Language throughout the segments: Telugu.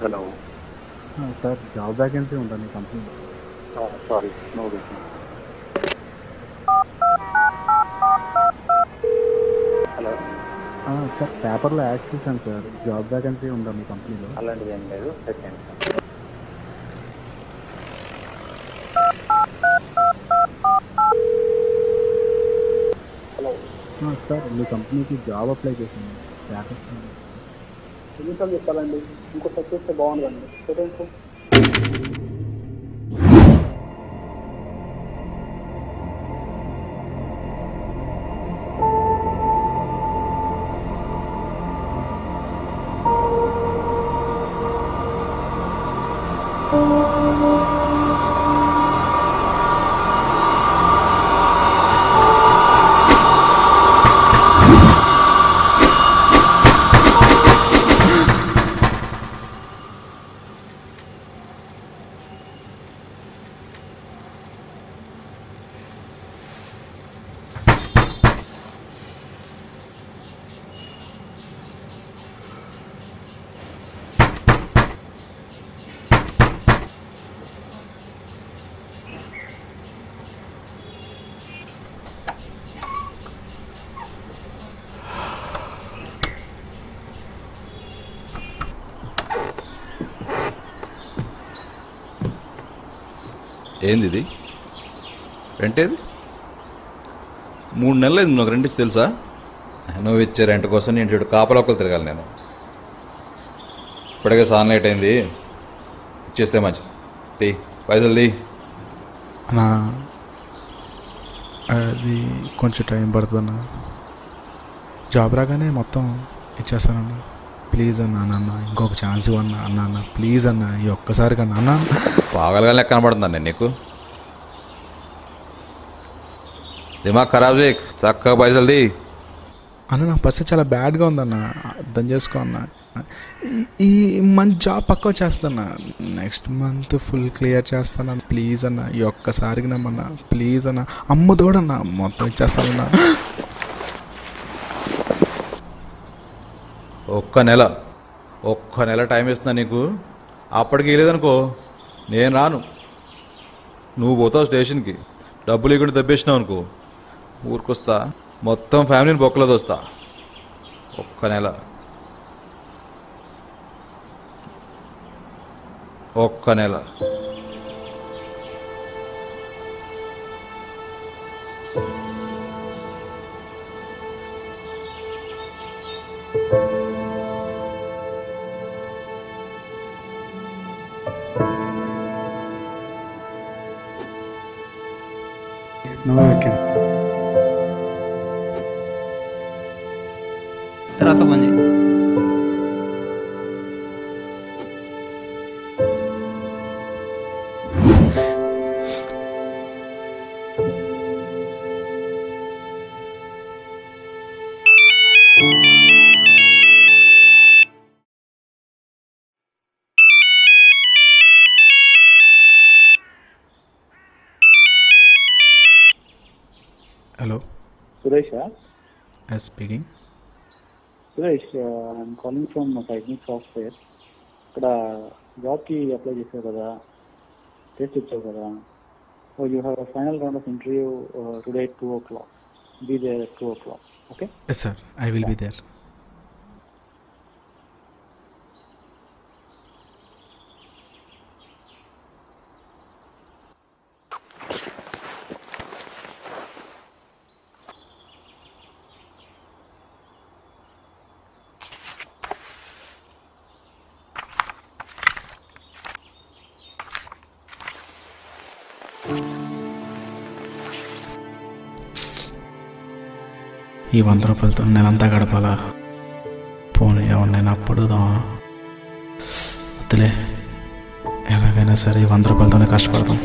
హలో. సార్ జాబ్ వ్యాకెన్సీ ఉందా మీ కంపెనీలో? Sorry, no business. Hello. Sir పేపర్లో యాడ్ చేశాను సార్, జాబ్ వ్యాకెన్సీ ఉందా మీ కంపెనీలో? అలాంటిది ఏం లేదు, సెకండ్. హలో. సార్ మీ కంపెనీకి జాబ్ అప్లై చేశాను, స్టేటస్ ఎన్నిసార్లు చెప్పాలండి? ఇంకోసారి చేస్తే బాగుంటుందండి. సెకండ్. ఏంది ఇది? రెంట్ ఏది? 3 నెలలు అయింది నాకు రెంట్ ఇచ్చి, తెలుసా? నువ్వు ఇచ్చే రెంట్ కోసం నేను ఇటు కాపలోకలు తిరగాలి. నేను ఇప్పటికే సాన్ లేట్ అయింది, ఇచ్చేస్తే మంచిది. తీ పైసలు తీ. అన్నా అది కొంచెం టైం పడుతుందన్నా, జాబ్ రాగానే మొత్తం ఇచ్చేస్తానన్నా. ప్లీజ్ అన్నా, నాన్న ఇంకొక ఛాన్స్ ఇవ్వన్నా అన్నా. అన్న ప్లీజ్ అన్న, ఈ ఒక్కసారి కన్నా అన్న. పాగలుగా లెక్క కనబడుతుందా నేను నీకు? దిమాగ్ ఖరాబ్ చేయి, చక్కగా పైసలు తీ. అన్న నా పరిస్థితి చాలా బ్యాడ్గా ఉందన్న, అర్థం చేసుకో అన్న. ఈ మంత్ జాబ్ పక్క వచ్చేస్తాను, నెక్స్ట్ మంత్ ఫుల్ క్లియర్ చేస్తాను. ప్లీజ్ అన్న, ఈ ఒక్కసారికి నమ్మన్నా ప్లీజ్ అన్న. అమ్మ తోడన్నా మొత్తం ఇచ్చేస్తానన్నా. ఒక్క నెల టైం ఇస్తున్నా నీకు. అప్పటికి లేదనుకో నేను రాను. నువ్వు పోతావు స్టేషన్కి, డబ్బులు ఇక్కడి దబ్బేసినావు అనుకో, ఊరికొస్తా, మొత్తం ఫ్యామిలీని బొక్కలో దోస్తా. ఒక్క నెల. తర్వాత పని చేయి. Hello Suresh. Yes speaking. Suresh, I'm calling from Technic Software. ఇక్కడ జాబ్కి అప్లై చేసావు కదా, టెస్ట్ ఇచ్చావు కదా. So you have final round of interview today 2 o'clock. Be there at 2 o'clock. Okay? Yes sir, I will be there. ఈ 100 రూపాయలతో నేనంతా గడపాలా? పోనీ ఎవరినైనా అప్పుడుదామా? వద్దులే, ఎలాగైనా సరే 100 రూపాయలతోనే కష్టపడతాం.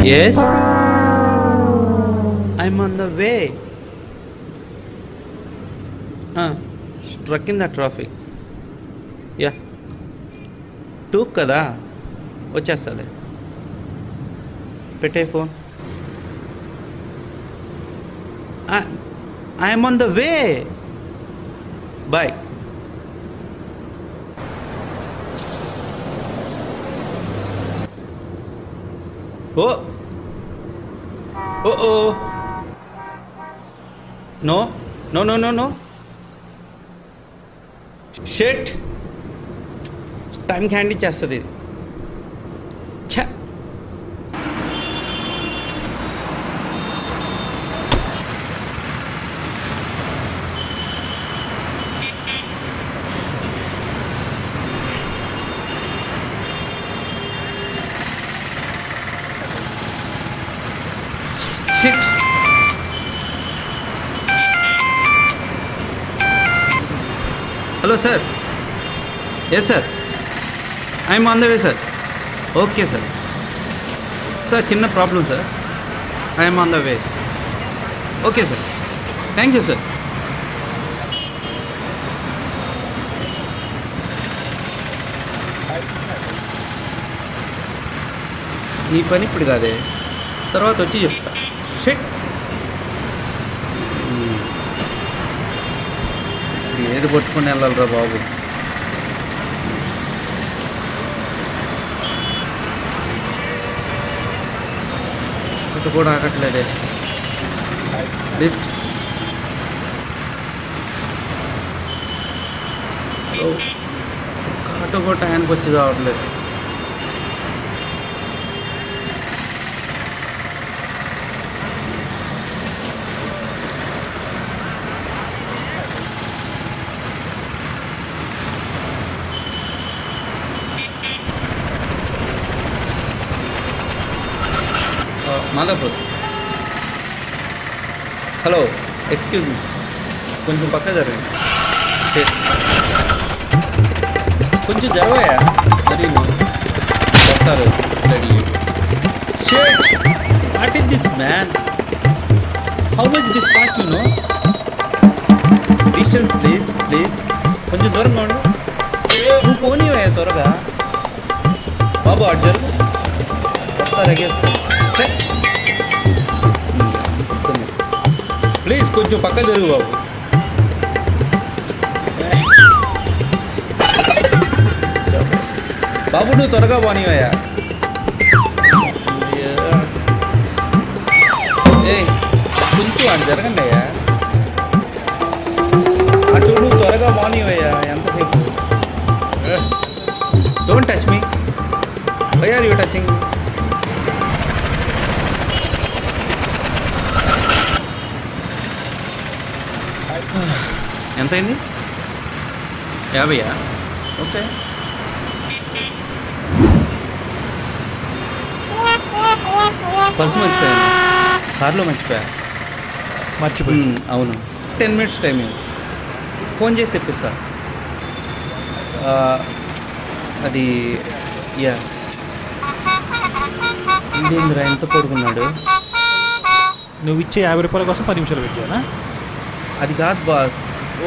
Yes, I'm on the way. Struck in the traffic. Yeah. 2 కదా వచ్చేస్తాలే. పెట్టే phone. I'm on the way. Bye. Oh. Oh. No. Shit. Time hand ఇచ్చేస్తుంది ఇది. ఛ. Shit. Hello sir. Yes sir. I am on the way sir. Okay sir. Sir, చిన్న problem sir. I am on the way. Okay sir. Thank you sir. నీ పని ఇప్పుడు కాదే, తర్వాత వచ్చి చెప్తా. షిట్. ఏది పట్టుకుని వెళ్ళాలిరా బాబు. ఇటు కూడా ఆగట్లేదే. లిఫ్ట్. హలో, ఆటో కూడా టైంకి వచ్చి రావట్లేదు. మాదాపూర్. హలో, ఎక్స్క్యూజ్ మీ, కొంచెం పక్క జరగండి. కొంచెం జరవయా, మరి వస్తారు. What is this man? How much this cost you know? Distance please please, కొంచెం దూరంగా ఉండు. నువ్వు పోనీవయ్యా త్వరగా బాబు. అటు జరుగు, వస్తారు ఎగేస్తా. ప్లీజ్ కొంచెం పక్క జరుగు బాబు. బాబు నువ్వు త్వరగా పోనీవయ్యా. కొంచెం అటు జరగండి అయ్యా. అటు నువ్వు త్వరగా పోనీవయ్యా. ఎంతసేపు? Don't touch me. Why are you touching? ఎంతైంది? 50. ఓకే. పర్సు మర్చిపోయాను, కార్లో మర్చిపోయా. అవును, 10 minutes టైం. ఫోన్ చేసి తెప్పిస్తా. అది యా. ఇంకేందిరా ఎంత పడుకున్నాడు? నువ్వు ఇచ్చే 50 రూపాయల కోసం 10 నిమిషాలు వెయిట్ చేయాలా? అది కాదు బాస్,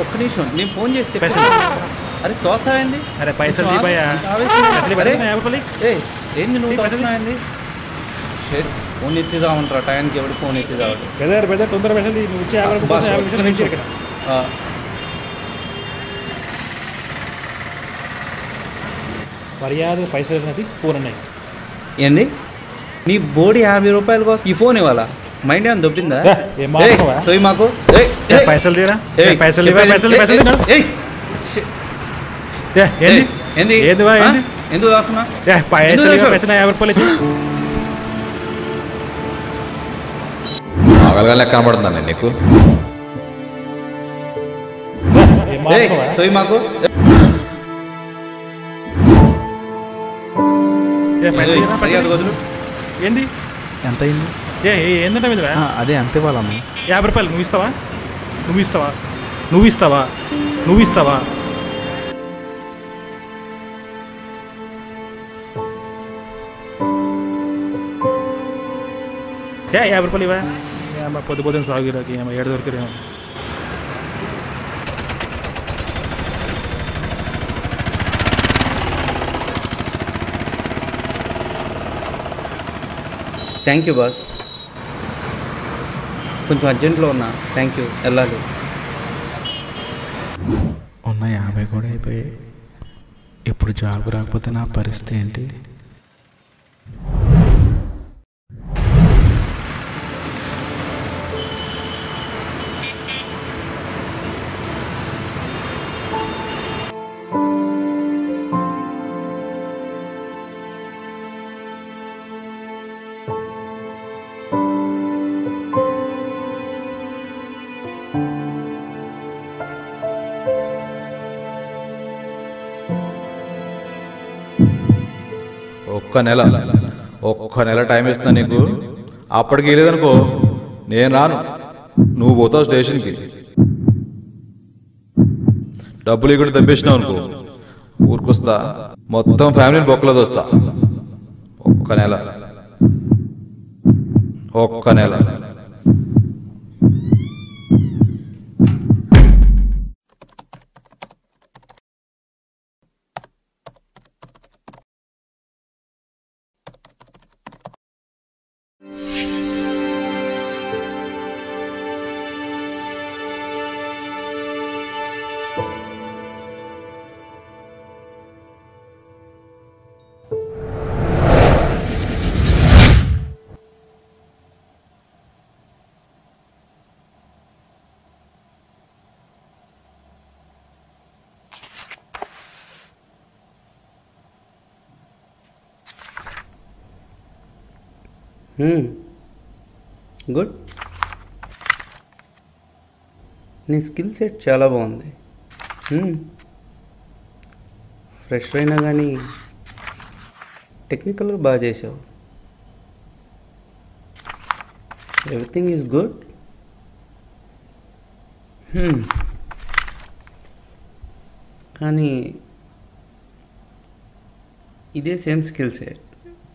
ఒక్క నిమిషం నేను ఫోన్ చేస్తే. అరే తోస్తావేంది? అరే పైసలు ఏంది నువ్వు తోస్తున్నావేంది? షెట్, ఫోన్ ఎత్తిదామంటారా టైంకి? ఎవడు ఫోన్ ఎత్తిదావడు? బెదర్ తొందర పెట్టండి. నువ్వు ఇచ్చే 50 రూపాయలు ఇక్కడ మర్యాద. పైసలు అనేది ఫోన్ అన్నాయి. ఏంది నీ బోడి 50 రూపాయల కోసం ఈ ఫోన్ ఇవ్వాలా? మైండ్ ఏమైనా దొబ్బిందా? తోయి మాకు పైసలు తీరా. పైసలు ఎందుకు దాస్తున్నా? పైసలు 50 రూపాయలు ఆగలగా లెక్క కనబడుతుందా నీకు? తోయి మాకు. ఏంది? ఎంత అయింది? ఏంటంటే మీద అదే అంతే వాళ్ళమ్మ. 50 రూపాయలు నువ్వు ఇస్తావా? నువ్వు ఇస్తావా? నువ్వు ఇస్తావా? నువ్వు ఇస్తావా? 50 రూపాయలు ఇవా పొద్దు పొద్దున సాగురాకి ఏమో ఏడు దొరికిరేమో. థ్యాంక్ యూ బాస్, కొంచెం అర్జెంట్లో ఉన్నా. థ్యాంక్ యూ, వెళ్ళాలి. ఉన్న 50 కూడా అయిపోయాయి. ఇప్పుడు జాబ్ రాకపోతే నా పరిస్థితి ఏంటి? ఒక్క నెల టైం ఇస్తున్నా నీకు. అప్పటికి లేదనుకో నేను రాను. నువ్వు పోతావు స్టేషన్కి. డబ్బులు ఇక్కడ దబ్బేసినావు అనుకో ఊరికొస్తా, మొత్తం ఫ్యామిలీని బొక్కలో దోస్తా. ఒక్క నెల. గుడ్. నీ స్కిల్ సెట్ చాలా బాగుంది. ఫ్రెష్ అయినా కానీ టెక్నికల్గా బాగా చేసావు. Everything is good. కానీ ఇదే సేమ్ స్కిల్ సెట్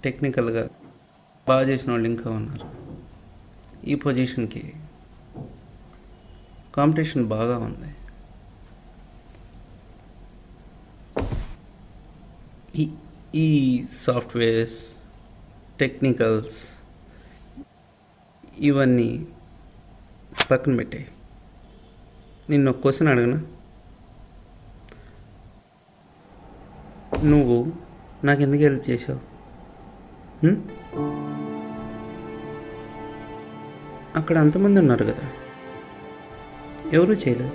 టెక్నికల్గా బాగా చేసిన వాళ్ళు ఇంకా ఉన్నారు. ఈ పొజిషన్కి కాంపిటీషన్ బాగా ఉంది. ఈ సాఫ్ట్వేర్స్, టెక్నికల్స్ ఇవన్నీ పక్కన పెట్టే నిన్ను ఒక క్వశ్చన్ అడగనా? నువ్వు నాకు ఎందుకు హెల్ప్ చేసావు? అక్కడ అంతమంది ఉన్నారు కదా, ఎవరూ చేయలేదు.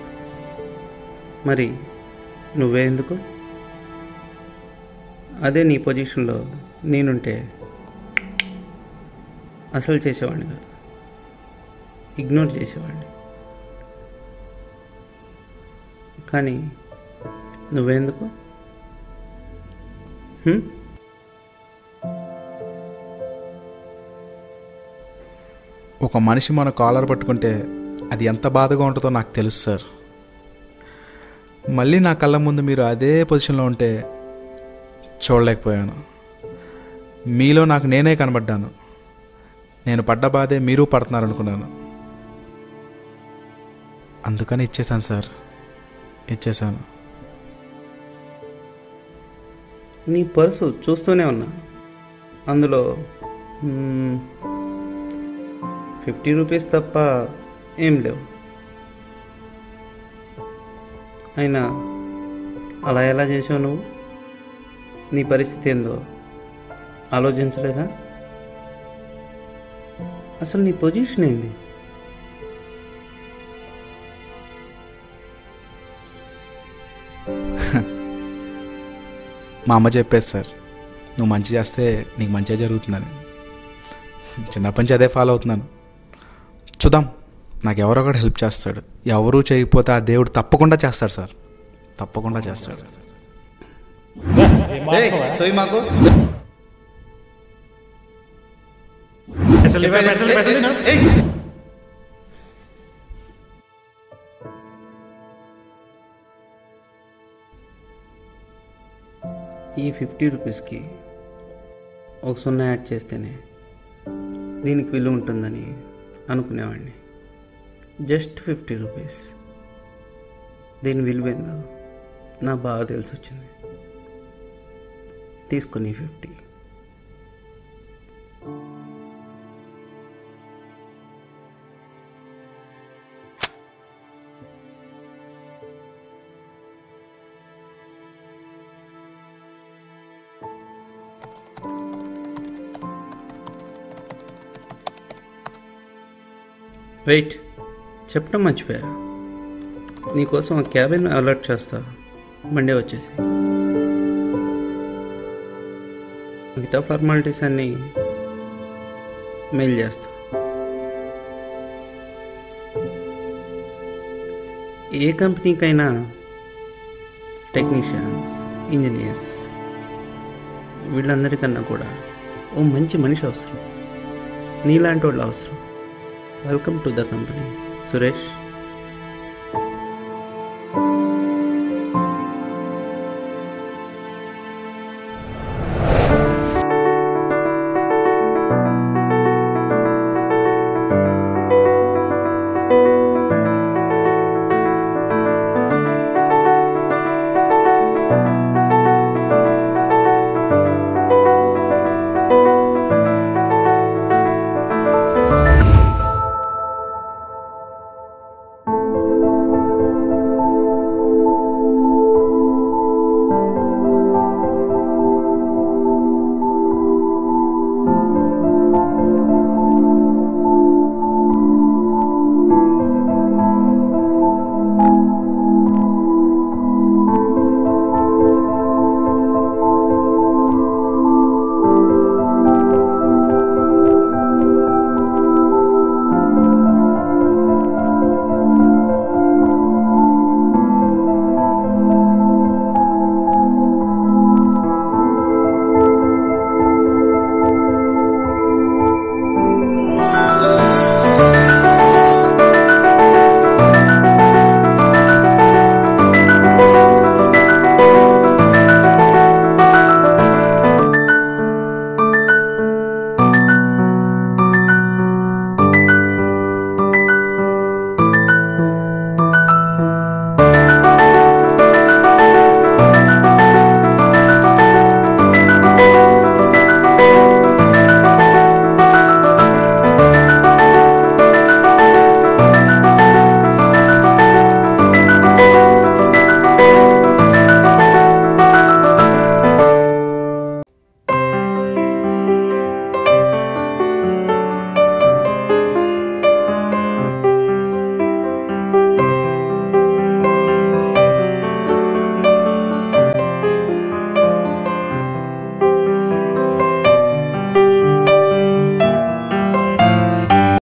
మరి నువ్వే ఎందుకు? అదే నీ పొజిషన్లో నేనుంటే అసలు చేసేవాడిని కాదు, ఇగ్నోర్ చేసేవాడిని. కానీ నువ్వెందుకు? ఒక మనిషి మన కాలర్ పట్టుకుంటే అది ఎంత బాధగా ఉంటుందో నాకు తెలుసు సార్. మళ్ళీ నా కళ్ళ ముందు మీరు అదే పొజిషన్లో ఉంటే చూడలేకపోయాను. మీలో నాకు నేనే కనబడ్డాను. నేను పడ్డ బాధే మీరు పడుతున్నారు అనుకున్నాను. అందుకని ఇచ్చేసాను సార్, ఇచ్చేసాను. నీ పర్సు చూస్తూనే ఉన్నా, అందులో 50 రూపీస్ తప్ప ఏం లేవు. అయినా అలా ఎలా చేసావు నువ్వు? నీ పరిస్థితి ఏందో ఆలోచించలేదా? అసలు నీ పొజిషన్ ఏంది? మా అమ్మ చెప్పేది సార్, నువ్వు మంచి చేస్తే నీకు మంచిగా జరుగుతుందని. చిన్నప్పటి నుంచి అదే ఫాలో అవుతున్నాను. చూద్దాం, నాకు ఎవరో ఒకటి హెల్ప్ చేస్తాడు. ఎవరూ చేయకపోతే ఆ దేవుడు తప్పకుండా చేస్తాడు సార్, తప్పకుండా చేస్తాడు. మాకు ఈ 50 రూపీస్కి ఒక 0 యాడ్ చేస్తేనే దీనికి విలువ ఉంటుందని అనుకునేవాడిని. Just 50 rupees. దీని విలువ ఏందో నాకు బాగా తెలిసి వచ్చింది. తీసుకుని 50. వెయిట్, చెప్పడం మర్చిపోయా. నీకోసం ఆ క్యాబిన్ అలర్ట్ చేస్తా, మండే వచ్చేసి. మిగతా ఫార్మాలిటీస్ అన్నీ మెయిల్ చేస్తా. ఏ కంపెనీకైనా టెక్నీషియన్స్, ఇంజనీర్స్ వీళ్ళందరికన్నా కూడా ఓ మంచి మనిషి అవసరం. నీలాంటి వాళ్ళు అవసరం. Welcome to the company, Suresh.